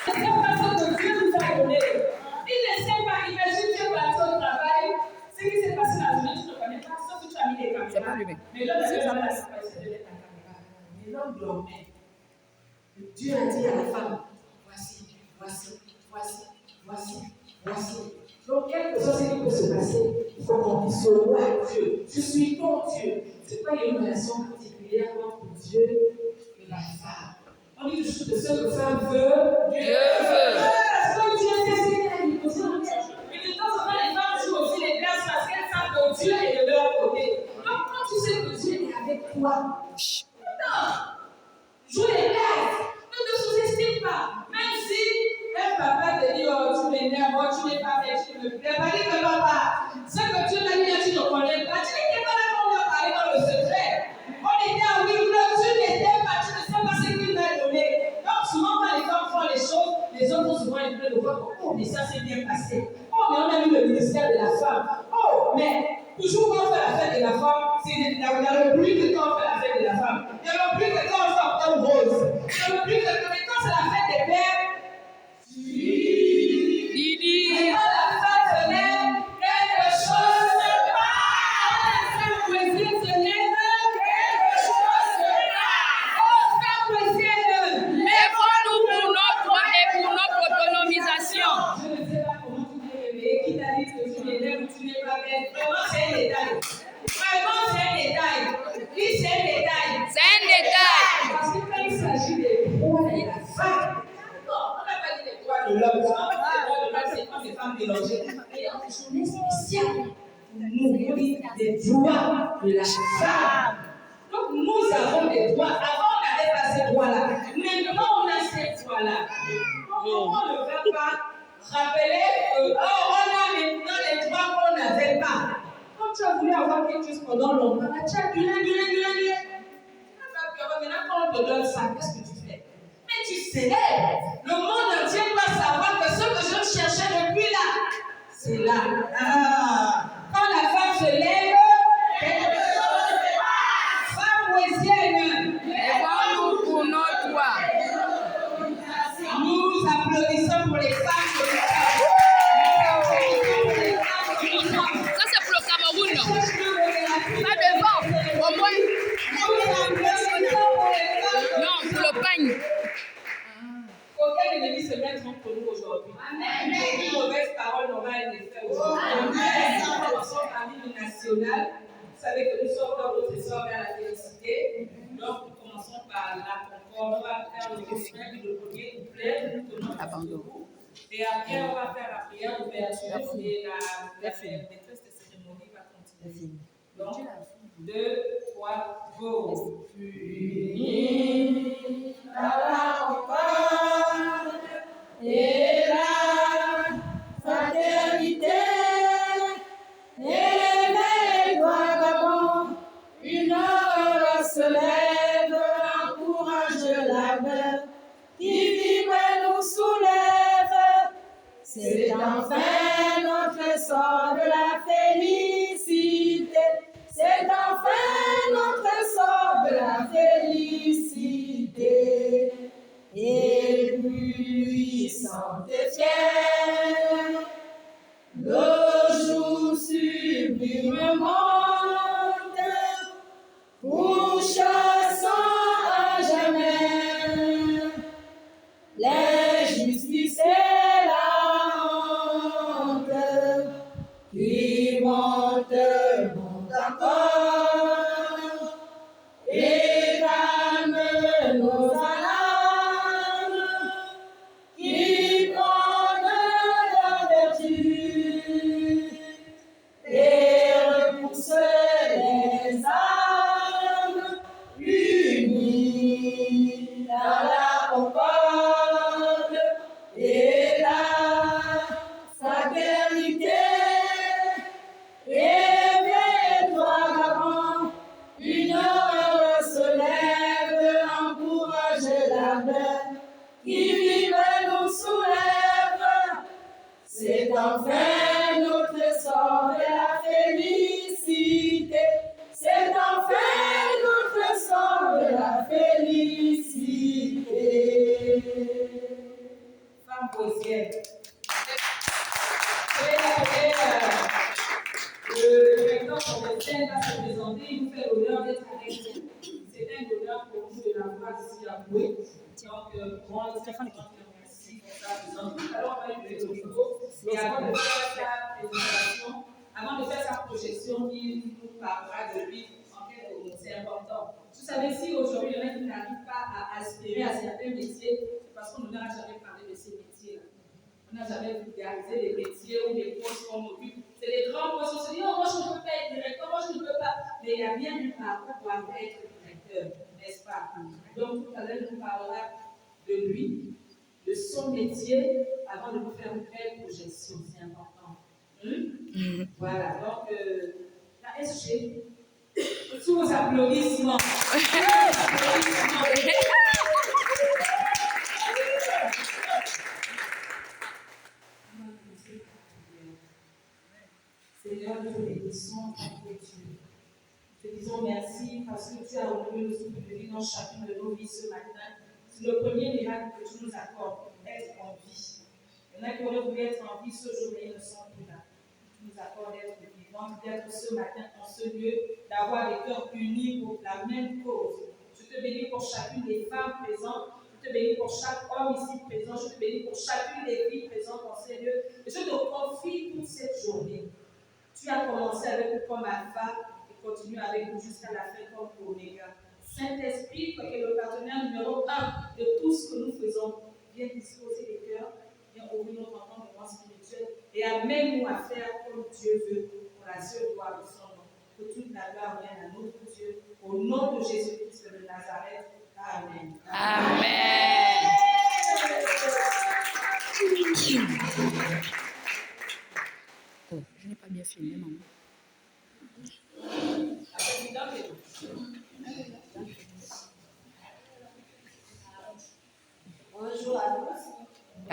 Il ne sait pas ce que Dieu nous a donné. Il ne sait pas, imagine Dieu parti au travail, ce qui s'est passé dans la journée, tu ne connais pas, sauf que tu as mis les caméras. C'est pas lui-même. Mais l'homme avait la capacité de mettre la caméra. Mais l'homme dormait. Dieu a dit à la femme, voici, voici, voici, voici, voici. Donc, quelque chose qui peut se passer, il faut qu'on dise au roi Dieu. Je suis ton Dieu. C'est pas une relation particulière entre Dieu et la femme. On dit toujours que ce que femme veut, Dieu veut. Parce que Dieu sait ce qu'il a dit. Mais de temps en temps, les femmes jouent aussi les places parce qu'elles savent que Dieu est de leur côté. Donc, quand tu sais que Dieu est avec toi, non, joue les places. Ne te sous-estime pas. Même si un papa te dit, oh, tu m'énerves, tu n'es pas fait, tu ne me plais pas, dis que papa, ce que Dieu t'a dit, tu ne connais pas. Tu n'étais pas là quand on a parlé dans le secret. On était à huis clos, tu n'étais pas, tu ne sais pas ce qu'il t'a donné. Donc souvent quand les femmes font les choses, les hommes sont souvent en train de voir, oh, mais ça s'est bien passé. Oh, mais on a eu le ministère de la femme. Oh, mais toujours quand on fait la fête de la femme, il y a le plus que quand on fait la fête de la femme. Il y a le plus que quand on fait octobre rose. Il y a le plus que quand c'est la fête des pères. Et quand la femme se lève, quelque chose se passe. Quand la femme voisine se lève, quelque chose se passe. Oh, femme voisine, lèvons-nous pour notre droit et pour notre autonomisation. je ne sais pas comment tu t'es réveillé, qui t'a dit que tu n'es lève ou tu n'es pas belle. Vraiment, c'est un détail. Vraiment, c'est un détail. Oui, c'est un détail. C'est un détail. Parce que quand il s'agit des droits de la femme, non, on n'a pas dit des droits de l'homme. Les droits de l'homme, c'est quand les femmes mélangées. Et on a une journée spéciale pour nous, on dit des droits de la femme. Donc, nous avons des droits. Avant, on n'avait pas ces droits-là. Maintenant, on a ces droits-là. Donc, on ne va pas rappeler que, oh, on a maintenant les droits qu'on n'avait pas. Quand tu as voulu avoir quelque chose pendant longtemps, tu as gueulé. Maintenant, quand on te donne ça, qu'est-ce que tu fais? Mais tu célèbres. Le monde entier doit savoir que ce que je cherchais depuis là, c'est là. Quand la femme se lève, quelque chose se passe. Femme voisine, Lèvons-nous pour notre droit. nous applaudissons pour les femmes de Ça, c'est pour le Cameroun, non? Pas devant, au moins. Non, pour le pagne. Aucun ennemi se met contre nous aujourd'hui. Une mauvaise parole n'aura un effet aujourd'hui. Nous commençons par l'hymne national. Vous savez que nous sommes dans notre essor vers la félicité. Donc, nous commençons par la concorde. On va faire le refrain du premier couplet. Nous tenons debout. Et après, on va faire la prière d'ouverture et la maîtresse de cérémonie va continuer. Donc, 2, 3, go. Unis à la concorde et la fraternité, éveille-toi Gabon, une heure se lève, encourage la mer, qui vibre nous soulève, c'est enfin notre sort de la félicité. C'est enfin notre sort de la félicité. Et puissante et fière, le jour sublime monte, pourchassant à jamais l'injustice et la honte qui monte encore et calme nos alarmes, qui prône la vertu et repousse les âmes unies dans la concorde et la fraternité. Éveille-toi, Gabon, une heure se lève, encourage la mer, qui vive nous soulève. C'est enfin notre sort de la félicité. C'est enfin notre sort de la félicité. femme poésienne. Je vais appeler le directeur commercial va se présenter, il vous fait l'honneur d'être avec nous. C'est un honneur pour nous de l'avoir ici à Boué. Donc, moi, Stéphane, merci pour sa présence. Tout à l'heure, on va lui donner le micro. Et avant de faire sa présentation, avant de faire sa projection, il nous parlera de lui. C'est important. Vous savez, si aujourd'hui, il y en a qui n'arrivent pas à aspirer à certains métiers, c'est parce qu'on n'a jamais parlé de ces métiers-là. On n'a jamais vulgarisé les métiers ou les postes qu'on occupe. C'est des grands postes. On se dit, oh, moi, je ne peux pas être directeur, moi, je ne peux pas. Mais il y a bien un parcours pour être directeur, n'est-ce pas? Donc, tout à l'heure, il nous parlera de lui, de son métier, avant de nous faire une belle projection. C'est important. Voilà. Donc, la SG. Sous vos applaudissements. Seigneur, nous te bénissons avec Dieu. Te disons merci parce que tu as renouvelé le souffle de vie dans chacune de nos vies ce matin. C'est le premier miracle que tu nous accordes, être en vie. Il y en a qui auraient voulu être en vie ce jour, mais ils ne sont plus là. Tu nous accordes d'être vivants, d'être ce matin en ce lieu, d'avoir des cœurs unis pour la même cause. Je te bénis pour chacune des femmes présentes. Je te bénis pour chaque homme ici présent. Je te bénis pour chacune des filles présentes dans ces lieux. Et je te confie toute cette journée. Tu as commencé avec nous comme Alpha et continue avec nous jusqu'à la fin comme Oméga. Saint-Esprit, qui est le partenaire numéro 1 de tout ce que nous faisons, viens disposer les cœurs, viens ouvrir notre entendement spirituel et amène-nous à faire comme Dieu veut pour la seule gloire de son nom. Que toute la gloire vienne à notre Dieu. Au nom de Jésus-Christ de Nazareth. Amen. Amen. Oh, je n'ai pas bien filmé, maman. Bonjour à tous. À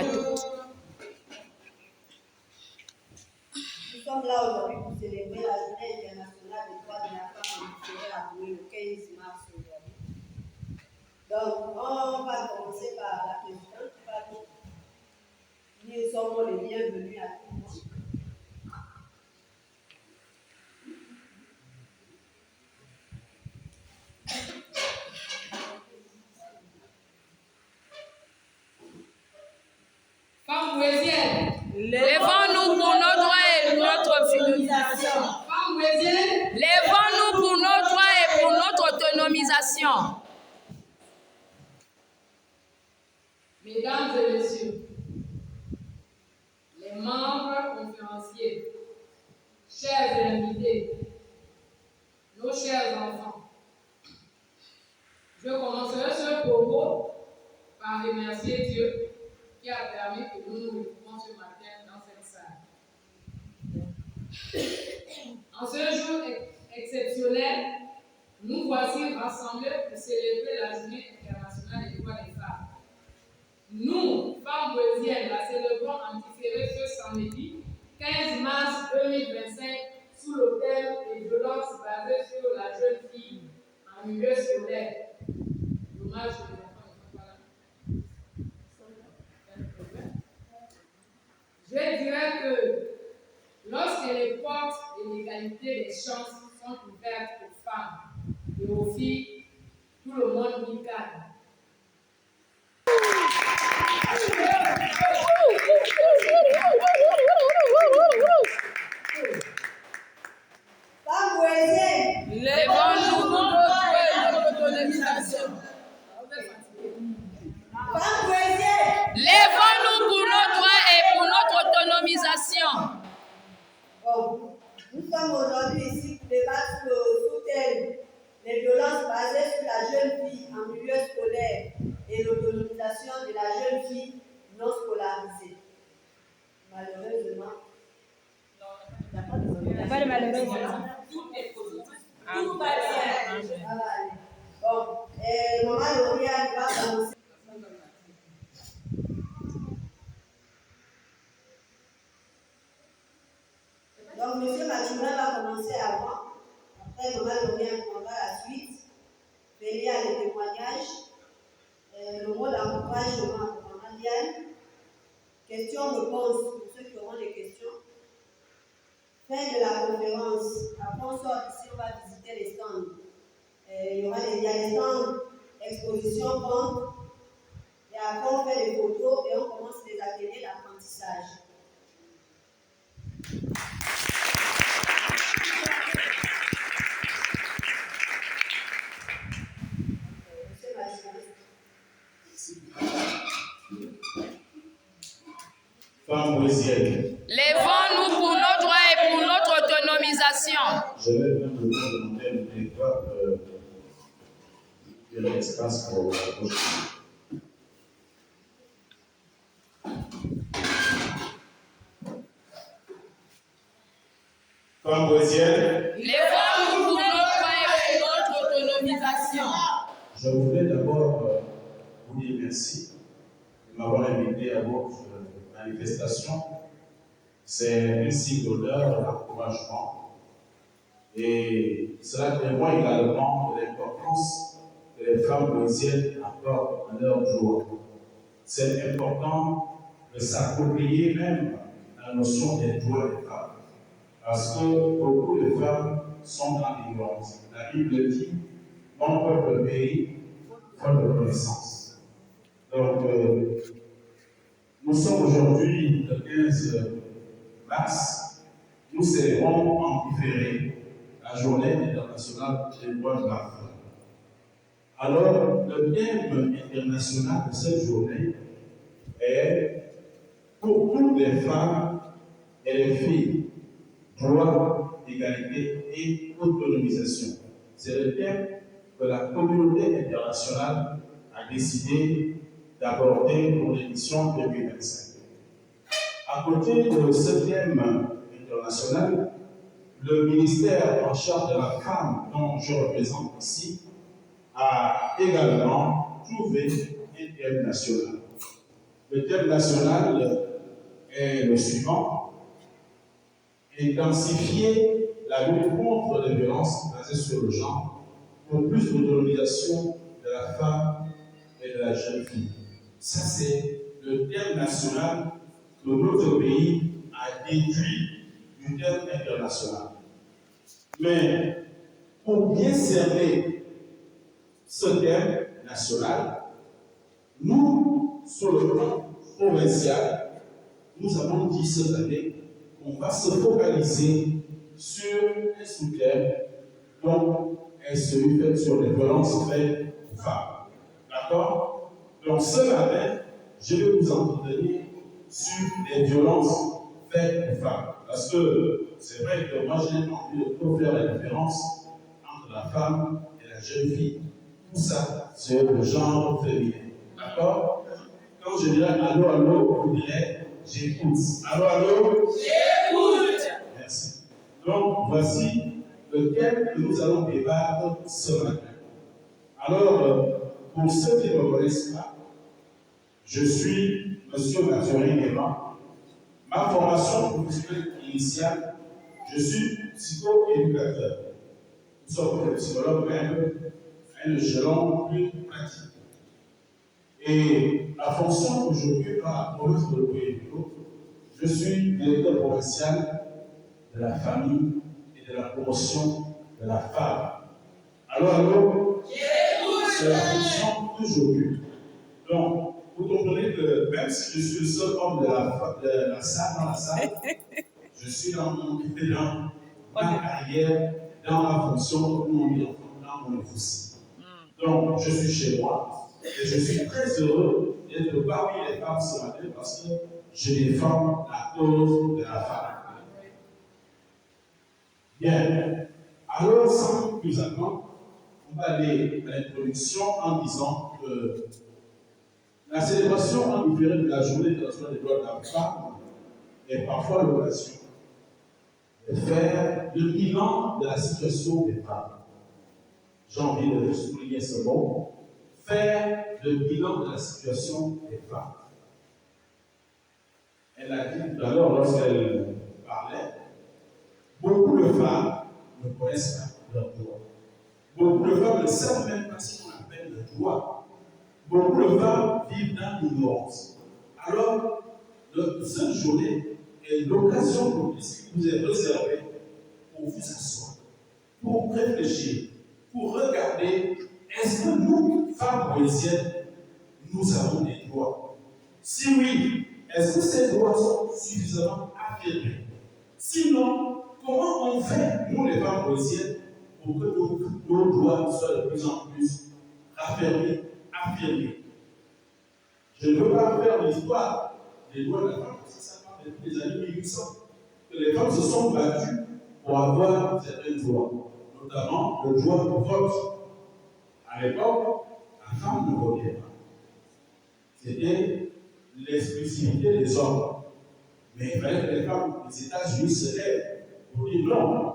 toutes. Nous sommes là aujourd'hui pour célébrer la journée internationale des droits de la femme en à Boué le 15 mars aujourd'hui. Donc, on va commencer par la présidente. Nous sommes les bienvenus à tout le monde. Femme bouésienne. Lèvons-nous pour nos droits et notre autonomisation. Femme bouésienne. Lèvons-nous pour nos droits et pour notre autonomisation. Mesdames et messieurs, les membres conférenciers, chers invités, nos chers enfants, je commencerai ce propos par remercier Dieu qui a permis que nous nous retrouvions ce matin dans cette salle. En ce jour exceptionnel, nous voici rassemblés pour célébrer la journée internationale des droits des femmes. Nous, femmes bouésiennes, la célébrons en différé ce samedi 15 mars 2025 sous le thème des violences basées sur la jeune fille en milieu scolaire. Dommage que les enfants ne sont pas là. Je dirais que lorsque les portes de l'égalité des chances sont ouvertes aux femmes et aux filles, tout le monde y gagne. Femme bouésienne. Lèvons-nous pour nos droits et notre autonomisation. Femme bouésienne. Lèvons-nous pour nos droits et pour notre autonomisation. Bon, nous sommes aujourd'hui ici pour débattre sous thème les violences basées sur la jeune fille en milieu scolaire et l'autonomisation de la jeune fille non scolarisée. Malheureusement, Il n'y a pas de malheureusement. Tout est positif. tout va bien. Ça va aller. Bon, Maman Lauriane va commencer. Donc, M. Machoura va commencer avant. Après, Maman Lauriane prendra la suite. Veiller à les témoignages. Le mot d'encouragement à Maman Diane. Questions-réponses pour ceux qui auront des questions. Fin de la conférence. Après, on sort d'ici, on va visiter les stands. Il y a des stands exposition, vente. Et après, on fait des photos et on commence les ateliers d'apprentissage. Femmes brésiliennes. Levons-nous pour nos droits et pour notre autonomisation. Je vais même vous demander une territoire de l'espace pour la prochaine. Femmes brésiliennes. Levons-nous pour nos droits et pour notre autonomisation. Je voudrais d'abord vous dire merci de m'avoir invité à votre manifestation. C'est un signe d'honneur, d'encouragement. Et cela témoigne également de l'importance que les femmes brésiliennes apportent à leur joie. C'est important de s'approprier même la notion des droits des femmes. Parce que beaucoup de femmes sont dans l'ignorance. La Bible dit, mon peuple périt faute de connaissance. Donc, nous sommes aujourd'hui le 15 mars, nous célébrons en différé la journée internationale des droits de la femme. Alors, le thème international de cette journée est pour toutes les femmes et les filles, droit, égalité et autonomisation. C'est le thème que la communauté internationale a décidé d'aborder pour l'édition 2025. À côté de ce thème international, le ministère en charge de la femme, dont je représente ici, a également trouvé un thème national. Le thème national est le suivant: intensifier la lutte contre les violences basées sur le genre pour plus d'autonomisation de la femme et de la jeune fille. Ça, c'est le thème national que notre pays a déduit du thème international. Mais pour bien cerner ce thème national, nous, sur le plan provincial, nous avons dit cette année qu'on va se focaliser sur un sous-thème, donc celui fait sur les violences faites aux femmes. D'accord? Donc ce matin, je vais vous entretenir sur les violences faites aux femmes. Parce que c'est vrai que moi j'ai envie de trop faire la différence entre la femme et la jeune fille. Tout ça, c'est le genre féminin. D'accord? Quand je dirais allô, allô, vous direz j'écoute. Allô, allô? J'écoute. Merci. Donc, voici le thème que nous allons débattre ce matin. Alors, pour ceux qui ne me connaissent pas, je suis M. Mathurin Guéman. Ma formation professionnelle initiale, je suis psycho-éducateur. Nous sommes des psychologues même à un échelon plus pratique. Et la fonction que j'occupe dans la province de l'Ogoyédo, je suis directeur provincial de la famille et de la promotion de la femme. Alors, c'est la fonction que j'occupe. Donc, vous comprenez que même si je suis le seul homme de la salle, je suis dans ma carrière, dans ma fonction, dans mon office. Donc, je suis chez moi et je suis très heureux d'être parmi les femmes ce matin parce que je défends la cause de la femme. Bien. Alors, sans plus attendre, on va aller à l'introduction en disant que la célébration en différé de la journée internationale des droits de la femme est parfois l'occasion de faire le bilan de la situation des femmes. J'ai envie de souligner ce mot, faire le bilan de la situation des femmes. Elle a dit tout à l'heure, lorsqu'elle parlait, beaucoup de femmes ne connaissent pas leurs droits. Beaucoup de femmes ne savent même pas ce qu'on appelle le droit. Beaucoup de femmes vivent dans l'ignorance. Alors, cette journée est l'occasion propice qui vous est réservée pour vous asseoir, pour réfléchir, pour regarder, est-ce que nous, femmes poésiennes, nous avons des droits? Si oui, est-ce que ces droits sont suffisamment affirmés? Sinon, comment on fait, nous les femmes poésiennes, pour que nos droits soient de plus en plus affirmés? Je ne veux pas faire l'histoire des droits de la femme, parce que ça part depuis les années 1800, que les femmes se sont battues pour avoir certains droits, notamment le droit au vote. À l'époque, la femme ne votait pas. C'était l'exclusivité des hommes. Mais il fallait que les femmes des États-Unis se lèvent pour dire non.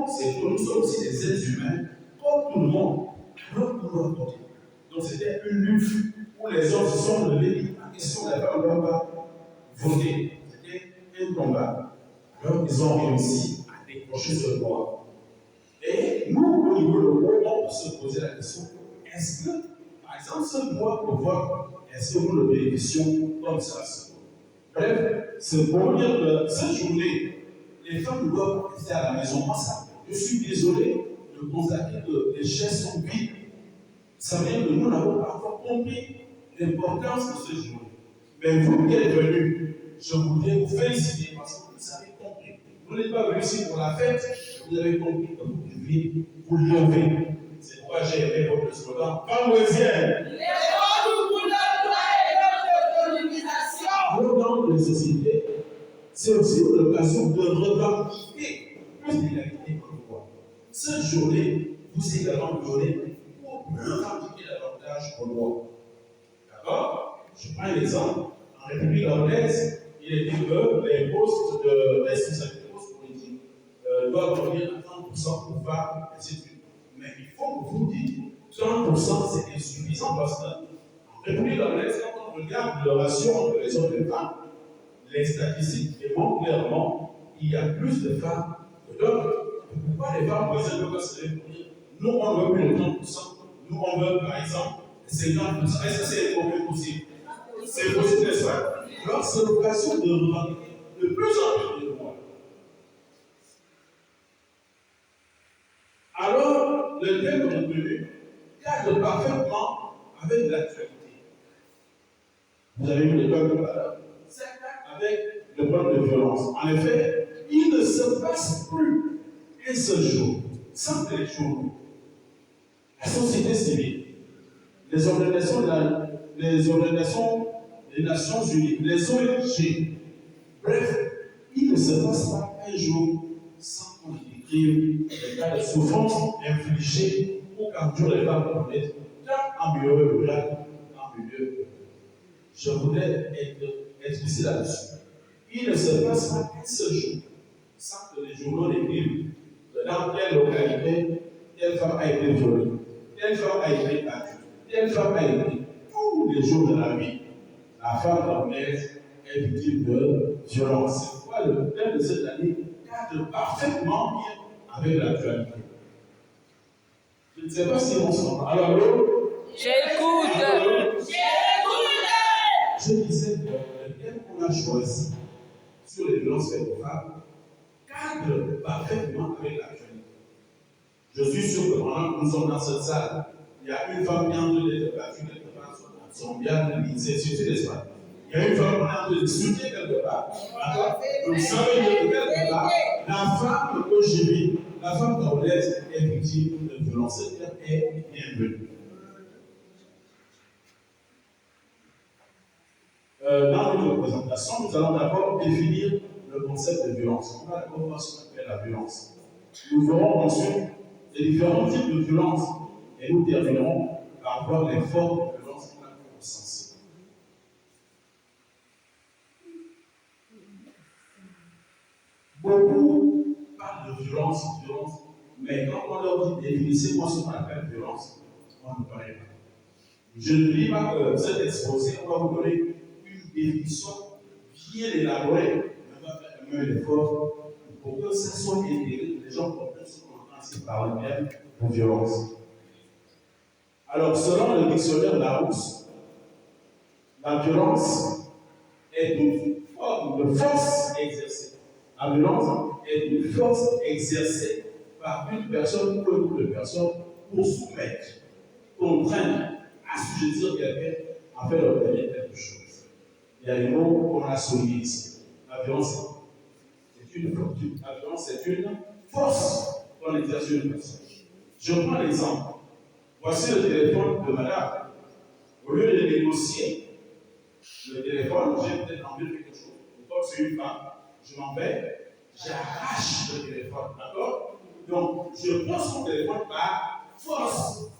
C'est que nous sommes aussi des êtres humains, comme tout le monde, alors nous doit voter. Donc c'était une lutte où les hommes se sont levés. La question de la femme ne doit pas voter. C'était un combat. Alors ils ont réussi à décrocher ce droit. Et nous, au niveau de l'eau, on peut se poser la question, est-ce que, par exemple, ce droit au vote, est-ce que nous le bénéficions comme ça? Bref, c'est pour dire que cette journée, les femmes doivent rester à la maison. Moi, je suis désolé de constater que les chaises sont vides. Ça vient que nous n'avons pas encore compris l'importance de cette journée. Mais vous qui êtes venus, je voudrais vous féliciter parce que vous avez compris. Vous n'êtes pas venus ici pour la fête, vous avez compris que vous deviez vous lever. C'est pourquoi j'ai aimé votre slogan. Femmes poésiennes! Les femmes pour leur droit et leur autonomisation! Alors, dans les sociétés, c'est aussi l'occasion de revendiquer plus d'égalité que vous. Cette journée vous est également donnée pour revendiquer davantage aux lois. D'accord? Je prends un exemple. En République gabonaise, il est dit que les postes de responsabilité politique doivent revenir à 30% pour femmes, ainsi de suite. Mais il faut que vous dites 30% c'est insuffisant parce qu'en République gabonaise, quand on regarde le ratio entre les hommes et les femmes, les statistiques démontrent clairement qu'il y a plus de femmes que d'hommes. Pourquoi les femmes peuvent se dire nous on veut plus de 30%, nous on veut par exemple 50%? Est-ce que c'est possible? C'est possible, n'est-ce pas? Alors c'est l'occasion de revendiquer de plus en plus de droits. Alors, le thème retenu cadre parfaitement avec l'actualité. Vous avez vu le thème tout à l'heure. Avec le problème de violence. En effet, il ne se passe plus un seul jour sans que les journaux, la société civile, les organisations des Nations Unies, les ONG, bref, il ne se passe pas un jour sans qu'on décrive les cas de souffrance infligés ou qu'endurent les femmes honnêtes, tant en milieu rural qu'en milieu urbain. Je voudrais être explicite là-dessus. Il ne se passe pas un seul jour sans que les journaux décrivent dans quelle localité telle femme a été violée, telle femme a été battue, telle femme a été. Tous les jours de la vie, la femme gabonaise est victime de violence. C'est pourquoi le thème de cette année cadre parfaitement bien avec l'actualité. Je ne sais pas si on s'entend. Alors, j'écoute. Je disais que le thème qu'on a choisi sur les violences faites aux femmes cadre parfaitement avec l'actualité. Je suis sûr que pendant que nous sommes dans cette salle, il y a une femme qui est en train d'être battue quelque part, son bien c'est sûr, n'est-ce pas? Il y a une femme qui est en train de discuter quelque part. Donc, ça veut dire que quelque part, la femme que j'ai vue, la femme gabonaise est victime de violence. Cette terre est bienvenue. Dans notre présentation, nous allons d'abord définir le concept de violence. On va d'abord voir ce qu'on appelle la violence. Nous verrons ensuite les différents types de violence et nous terminerons par voir les formes de violence qu'on a recensées. Beaucoup parlent de violence, mais quand on leur dit définissez-moi ce qu'on appelle violence, on ne connaît pas. Je ne dis pas que cet exposé, on va vous donner une définition bien élaborée, on va faire un même effort pour que ça soit intégré, que les gens comprennent ce qu'on entend ici par le terme de violence. Alors, selon le dictionnaire Larousse, la violence est toute forme de force exercée. La violence est une force exercée par une personne ou un groupe de personnes pour soumettre, contraindre, assujettir quelqu'un afin d'obtenir quelque chose. Il y a des mots qu'on a soulignés ici. La violence, c'est une fortune. La violence, c'est une force qu'on exerce sur une personne. Je prends l'exemple. Voici le téléphone de madame. Au lieu de négocier le téléphone, j'ai peut-être envie de quelque chose. Comme c'est une femme, je m'en vais, j'arrache le téléphone. D'accord? Donc, je prends son téléphone par force.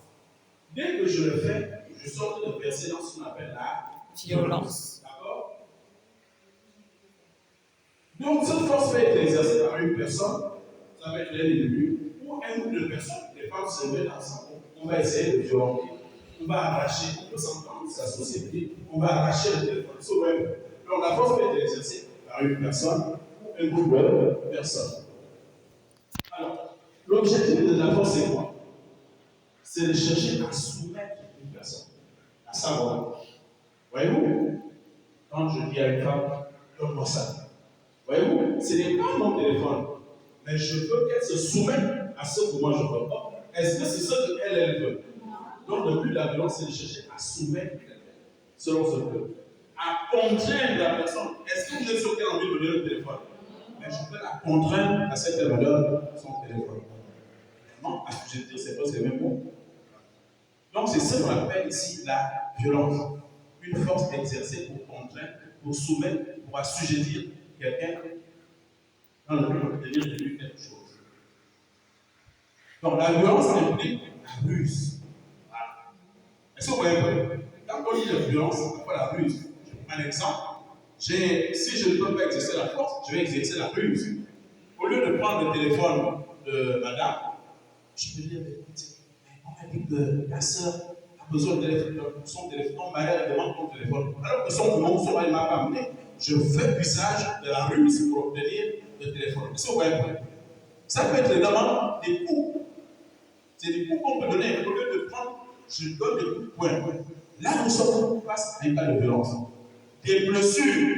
Dès que je le fais, je sors de verser dans ce qu'on appelle la violence. D'accord? Donc, cette force peut être exercée par une personne, ça va être l'individu, ou un groupe de personnes. Les femmes se mettent ensemble, on va essayer de violenter, on va arracher, on peut s'entendre sa société, on va arracher le téléphone. Donc, la force peut être exercée par une personne ou un groupe de personnes. Alors, l'objectif de la force, c'est quoi? C'est de chercher à soumettre une personne. À savoir, voyez-vous, quand je dis à une femme, donne-moi ça. Voyez-vous, ce n'est pas mon téléphone, mais je veux qu'elle se soumette à ce que moi je veux pas. Est-ce que c'est ce qu'elle veut? Donc, le but de la violence, c'est de chercher à soumettre quelqu'un, selon ce que. À contraindre la personne. Est-ce que vous êtes sûr qu'elle a envie de me donner le téléphone? Mais je peux la contraindre à ce qu'elle me donne son téléphone. Non, assujettir, c'est pas ce même mot. Donc, c'est ce qu'on appelle ici la violence. Une force exercée pour contraindre, pour soumettre, pour assujettir quelqu'un dans le but d'obtenir de lui quelque chose. Donc, la violence implique la ruse. Voilà. Est-ce que vous voyez? Quand on dit la violence, c'est quoi la ruse? Je prends un exemple. Si je ne peux pas exercer la force, je vais exercer la ruse. Au lieu de prendre le téléphone de madame, je peux dire, écoute, on m'a dit que ta soeur a besoin de son téléphone, ton mari demande ton téléphone. Alors que son mari ne m'a pas amené, je fais usage de la ruse pour obtenir le téléphone. Est-ce que vous voyez? Ça peut être également des coups. C'est des coups qu'on peut donner. Au lieu de prendre, je donne des coups de poing. Là, nous sommes face à un cas de violence. Des blessures.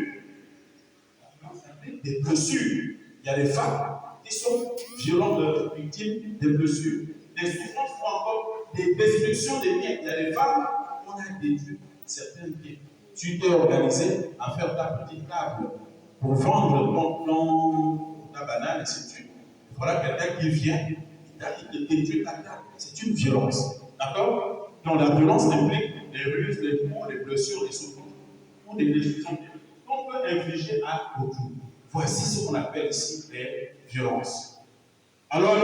Des blessures. Il y a des femmes qui sont violentes, victimes des blessures. Des souffrances ou encore des destructions des biens. Il y a des femmes, on a détruit certains biens. Tu t'es organisé à faire ta petite table pour vendre ta banane, et ainsi de suite. Voilà quelqu'un qui vient, il te détruit ta table. C'est une violence. D'accord? Donc la violence implique les ruses, les coups, les blessures, les souffrances ou des destructions qu'on peut infliger à autrui. Voici ce qu'on appelle ici les violences. Alors,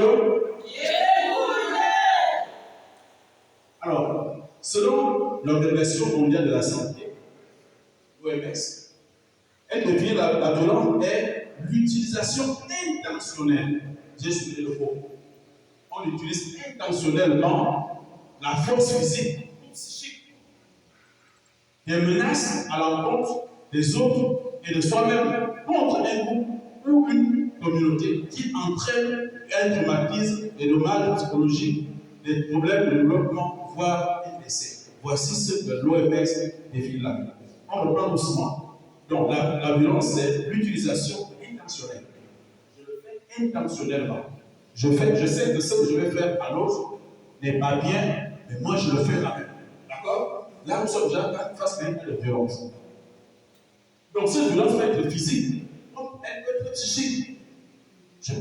selon l'Organisation mondiale de la santé, l'OMS, elle définit la violence est l'utilisation intentionnelle. J'ai souligné le mot. On utilise intentionnellement la force physique ou psychique, des menaces à l'encontre des autres et de soi-même contre un groupe ou une communauté qui entraîne un traumatisme, des dommages psychologiques, des problèmes de développement, voire un décès. Voici ce que l'OMS définit la violence. On reprend doucement. Donc la violence, c'est l'utilisation intentionnelle. Je le fais intentionnellement. Je sais que ce que je vais faire à l'autre n'est pas bien, mais moi je le fais quand même. D'accord? Là, nous sommes déjà face à un cas de violence. Donc cette violence peut être physique, elle peut être psychique.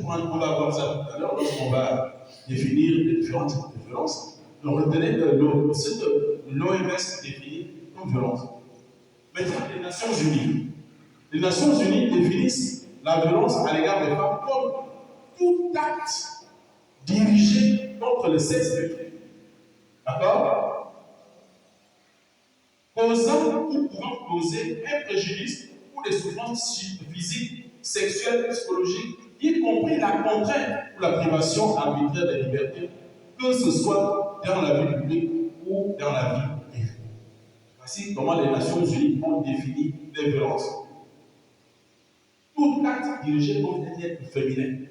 On va voir ça tout à l'heure lorsqu'on va définir les différentes types de violence. Donc retenez que ce que l'OMS définit comme violence. Maintenant, les Nations Unies. Les Nations Unies définissent la violence à l'égard des femmes comme tout acte dirigé contre le sexe féminin. D'accord? Causant ou pouvant causer un préjudice ou des souffrances physiques, sexuelles, psychologiques, y compris la contrainte ou la privation arbitraire des libertés, que ce soit dans la vie publique ou dans la vie privée. Voici comment les Nations Unies ont défini les violences. Tout acte dirigé contre un être féminin.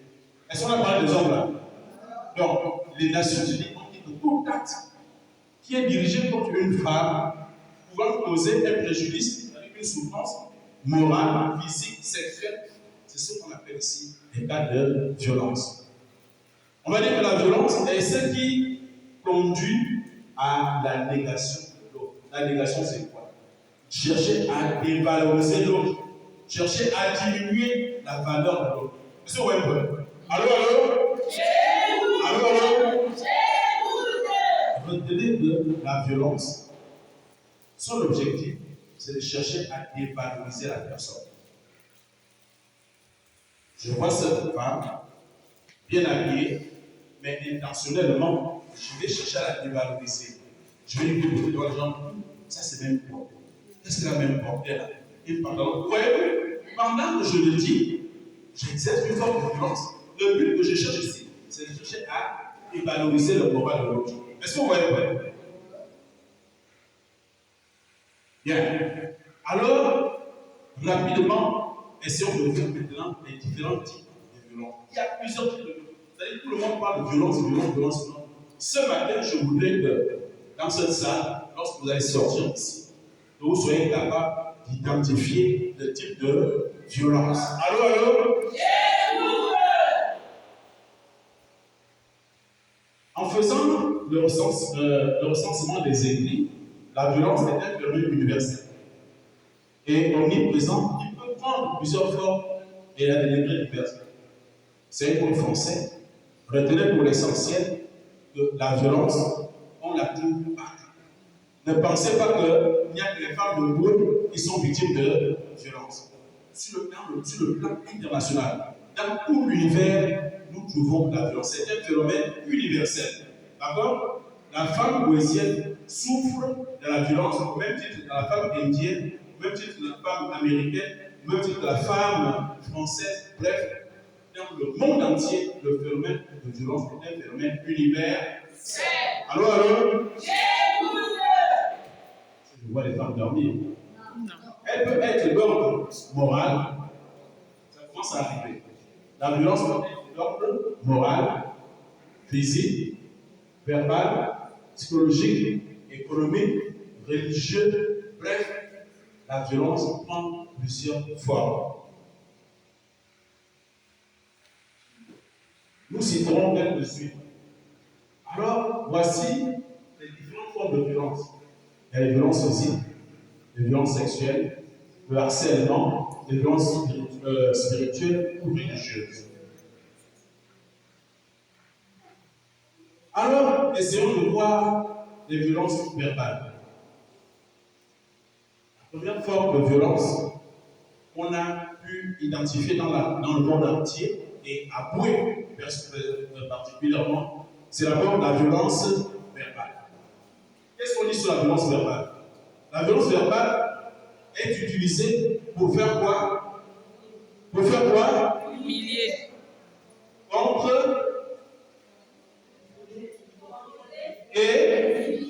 Est-ce qu'on a parlé des hommes là? Donc, les Nations Unies ont dit que tout acte qui est dirigé contre une femme pouvant causer un préjudice avec une souffrance morale, physique, sexuelle. C'est ce qu'on appelle ici des cas de violence. On va dire que la violence est celle qui conduit à la négation de l'autre. La négation, c'est quoi? Chercher à dévaloriser l'autre. Chercher à diminuer la valeur de l'autre. Est-ce que vous voyez? Allô? Allô? Retenez que la violence, son objectif, c'est de chercher à dévaloriser la personne. Je vois cette femme bien habillée, mais intentionnellement, je vais chercher à la dévaloriser. Je vais lui dire devant les gens, ça c'est même quoi? Qu'est-ce qu'elle a même porté là? Et pendant que je le dis, j'exerce une forme de violence. Le but que je cherche ici, c'est de chercher à dévaloriser le moral de l'autre. Est-ce que vous voyez? Bien. Alors, rapidement, essayons de voir maintenant les différents types de violence. Il y a plusieurs types de violence. C'est-à-dire que tout le monde parle de violence. Ce matin, je voudrais que, dans cette salle, lorsque vous allez sortir ici, que vous soyez capable d'identifier le type de violence. Allô? En faisant le recensement des écrits, la violence est un phénomène universel. Et omniprésent, il peut prendre plusieurs formes et à des degrés divers. C'est un mot français. Retenez pour l'essentiel que la violence, on la trouve partout. Ne pensez pas qu'il n'y a que les femmes de Boule qui sont victimes de violence. Sur le plan international, dans tout l'univers, nous trouvons la violence. C'est un phénomène universel. D'accord? La femme boésienne souffre de la violence au même titre que la femme indienne, au même titre que la femme américaine, au même titre que la femme française. Bref, dans le monde entier, le phénomène de violence est un phénomène universel. Allô? Je vois les femmes dormir. Elle peut être d'ordre moral. Ça commence à arriver. La violence peut être d'ordre moral, physique, verbal, psychologique, économique, religieux. Bref, la violence prend plusieurs formes. Nous citerons quelques-unes. Alors, voici les différentes formes de violence. Il y a les violences physiques, les violences sexuelles, le harcèlement, les violences spirituelles ou religieuses. Alors, essayons de voir les violences verbales. La première forme de violence qu'on a pu identifier dans le monde entier et à Boué particulièrement, c'est d'abord la violence verbale. Qu'est-ce qu'on dit sur la violence verbale? La violence verbale est utilisée pour faire quoi? Pour faire quoi? Humilier. Contre et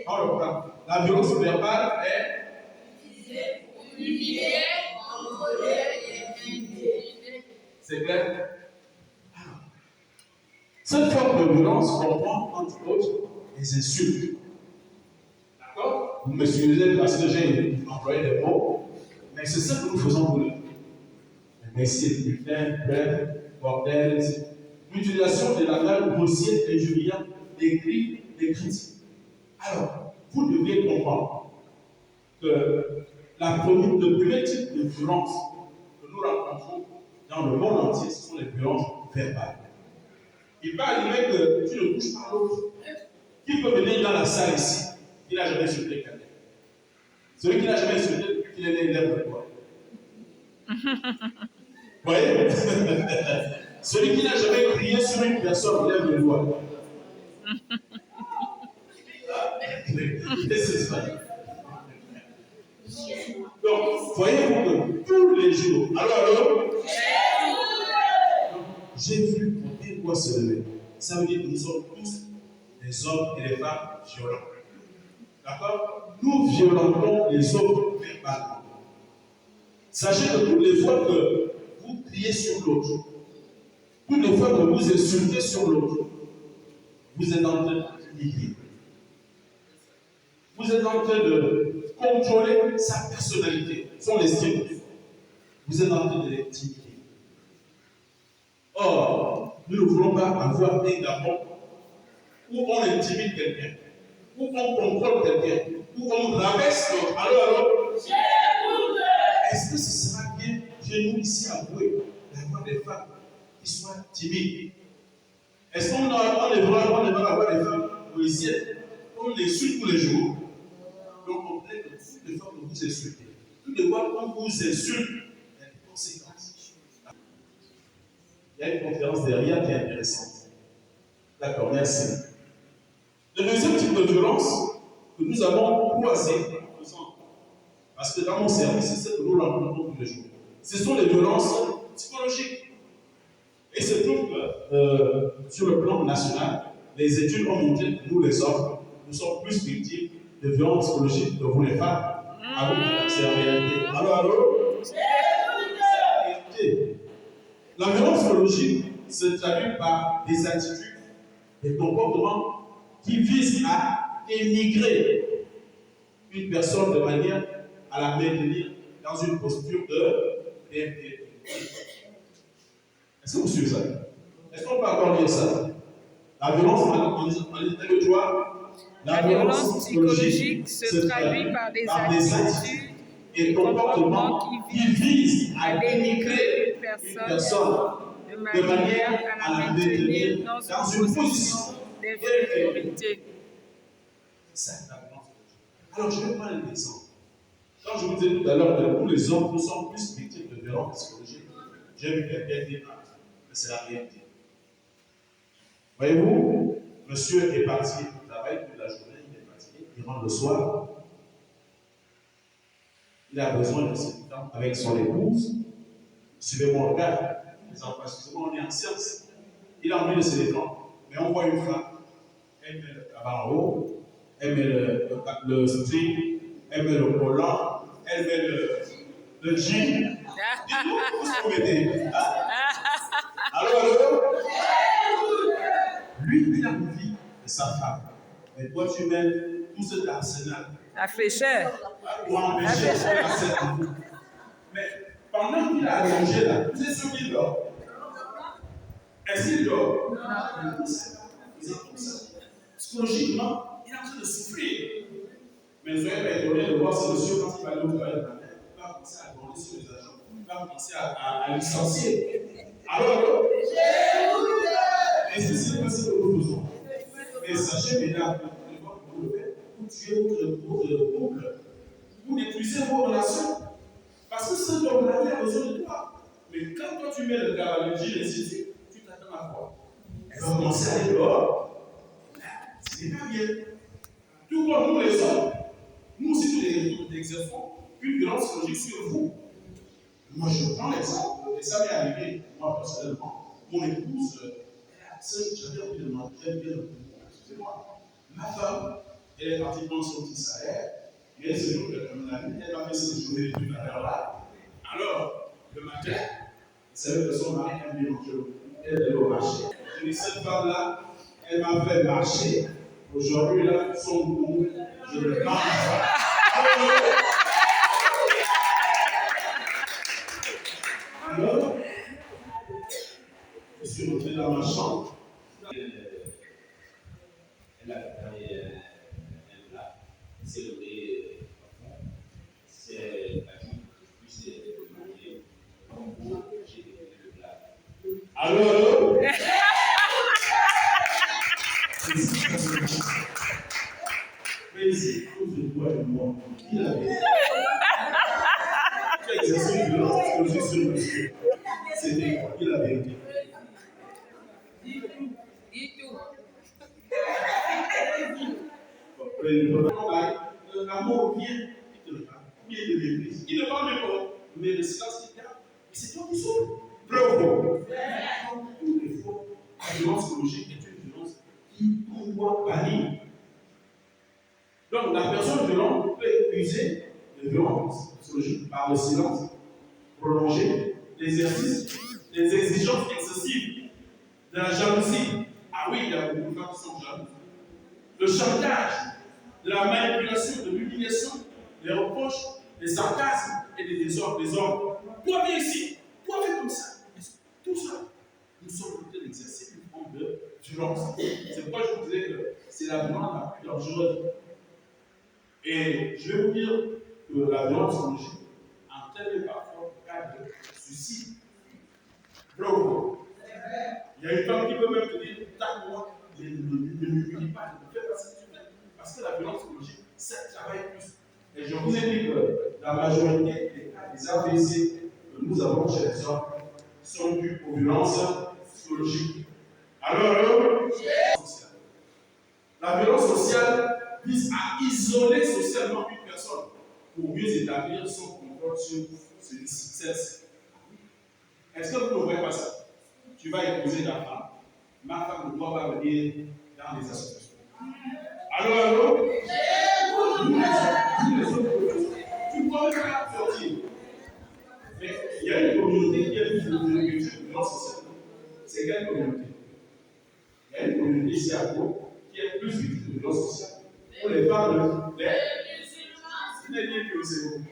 on reprend. La violence verbale est Humilier. c'est clair? Cette forme de violence comprend entre autres les insultes. D'accord? Vous m'excusez parce que j'ai employé des mots, mais c'est ça que nous faisons pour eux. Merci, putain, bref, bordel, l'utilisation de langage grossier, injuriant, des cris, des critiques. Alors, vous devez comprendre que le premier type de violence que nous rencontrons dans le monde entier, ce sont les violences verbales. Il peut arriver que tu ne touches pas l'autre. Qui peut venir dans la salle ici, qui n'a jamais insulté quelqu'un? Celui qui n'a jamais insulté, qui lève le doigt. Vous voyez? Celui qui n'a jamais crié sur une personne, lève le doigt. C'est ça. Donc, voyez-vous que tous les jours, alors, j'ai vu des doigts se lever. Ça veut dire que nous sommes tous des hommes et des femmes violents. D'accord? Nous violentons les autres verbalement. Sachez que toutes les fois que vous criez sur l'autre, toutes les fois que vous insultez sur l'autre, vous êtes en train de l'humilier. Vous êtes en train de contrôler sa personnalité, son estime. vous êtes en train de les intimider. Or, nous ne voulons pas avoir un Gabon où on intimide quelqu'un, où on contrôle quelqu'un, où on rabaisse l'autre. Alors, est-ce que ce sera bien chez nous ici à Boué d'avoir des femmes qui soient timides? Est-ce qu'on devra avoir des femmes policières qu'on insulte tous les jours? Donc on plaît que toutes les femmes vous insultez. Toutes les fois qu'on vous insulte, il y a des conséquences. Il y a une conférence derrière qui est intéressante. D'accord, merci. Le deuxième type de violence que nous avons croisé en faisant, parce que dans mon service, c'est ce que nous rencontrons tous les jours. Ce sont les violences psychologiques. Et il se trouve que sur le plan national, les études ont montré que nous, les hommes, nous sommes plus victimes de violences psychologiques que vous, les femmes. Ah oui, c'est la réalité. Allô? C'est la réalité. La violence psychologique se traduit par des attitudes, des comportements qui visent à dénigrer une personne de manière à la maintenir dans une posture d'infériorité. Est-ce que vous suivez ça? Est-ce qu'on peut encore dire ça? La violence, on dit le droit. La violence psychologique se traduit par des attitudes et comportements qui visent à dénigrer une personne de manière à la maintenir dans une position d'infériorité. C'est ça la violence psychologique. Alors, je vais prendre un exemple. Quand je vous disais tout à l'heure que nous, les hommes, nous sommes plus victimes de violence psychologique, j'ai vu quelqu'un dire mais c'est la réalité. Voyez-vous, monsieur est parti au travail toute la journée, il est fatigué, il rentre le soir. Il a besoin de ce temps avec son épouse. Suivez mon regard, les enfants, excusez-moi, on est en science. Il a envie de se défendre. Mais on voit une femme, elle met le cabas en haut, elle met le string, elle met le collant, elle met le jean. Dites-nous où ce que vous mettez. Allô? Lui, il a envie de sa femme. Mais toi, tu mets tout cet arsenal. La fraîcheur. Pour empêcher la. Mais pendant qu'il a allongé là, vous êtes sûr qu'il dort? Est-ce qu'il dort? Non. Vous êtes comme ça. Psychologiquement, il est en train de souffrir. Mais vous avez étonné de voir ce monsieur quand il va aller au travail le matin, il va commencer à demander sur les agents, il va commencer à licencier. Alors, et c'est ce que nous faisons. Et sachez, mesdames, vous le faites, vous tuez votre couple, vous détruisez vos relations. Parce que cet homme-là, il a besoin de toi. Mais quand toi tu mets le cavalier, et ainsi de suite, tu t'attends à quoi? Elle va commencer à aller dehors. Ce n'est pas bien. Tout comme nous les hommes, nous aussi nous exerçons une violence psychologique sur vous. Moi je prends l'exemple, et ça m'est arrivé, moi personnellement, mon épouse, j'avais envie de demander, j'aime bien le pouvoir, excusez-moi. Ma femme, elle est partie prendre son petit salaire, et elle se joue comme la nuit, elle va faire ses journées tout à l'heure là. Alors, le matin, vous savez que son mari aime bien manger, elle est au marché. Je dis, cette femme-là, elle m'a fait marcher. Aujourd'hui, là, son goût, je le mange pas. Alors, je suis rentré dans ma chambre. Elle a préparé un plat. C'est le riz. C'est la vie que je puisse manger. Donc, j'ai préparé le plat. Alors, mais c'est cause de quoi le monde? Qui l'avait? Tu as exercé une violence psychologique sur le monsieur. C'était quoi? Qui l'avait été? L'amour vient de l'église. Il ne parle même pas, mais le silence qu'il garde, c'est toi qui sauves. Preuve. Toutes les fois, la violence psychologique est une violence qu'on doit bannir. Donc, la personne violente peut épuiser de violence psychologique par le silence prolongé, l'exercice, les exigences excessives, de la jalousie. Ah oui, il y a beaucoup de femmes qui sont jalouses. Le chantage, de la manipulation, de l'humiliation, des reproches, des sarcasmes et des désordres des hommes. Toi, viens ici, toi, fais comme ça. Tout ça, nous sommes en train d'exercer une forme de violence. C'est pourquoi je vous disais que c'est la violence la plus dangereuse. Et je vais vous dire que la violence psychologique entraîne parfois le cas de suicide. Bravo. Il y a une femme qui peut même te dire, tape-moi, ne m'humilie pas, ne fais pas ce que tu fais. Parce que la violence psychologique, ça travaille plus. Et je vous ai dit que la majorité des cas des AVC que nous avons chez les hommes sont dus aux violences psychologiques. Alors, la violence sociale vise à isoler socialement une personne pour mieux établir son contrôle sur celle-ci. Est-ce que vous ne voyez pas ça? Tu vas épouser ta femme. Ma femme ne doit pas venir dans les associations. Alors, nous les autres, tu ne peux pas sortir. Mais il y a une communauté qui est plus de violence sociale. C'est quelle communauté? Il y a une communauté ici à Pau qui est plus victime de violence sociale. Pour les femmes, les musulmans, ce n'est bien que c'est vous.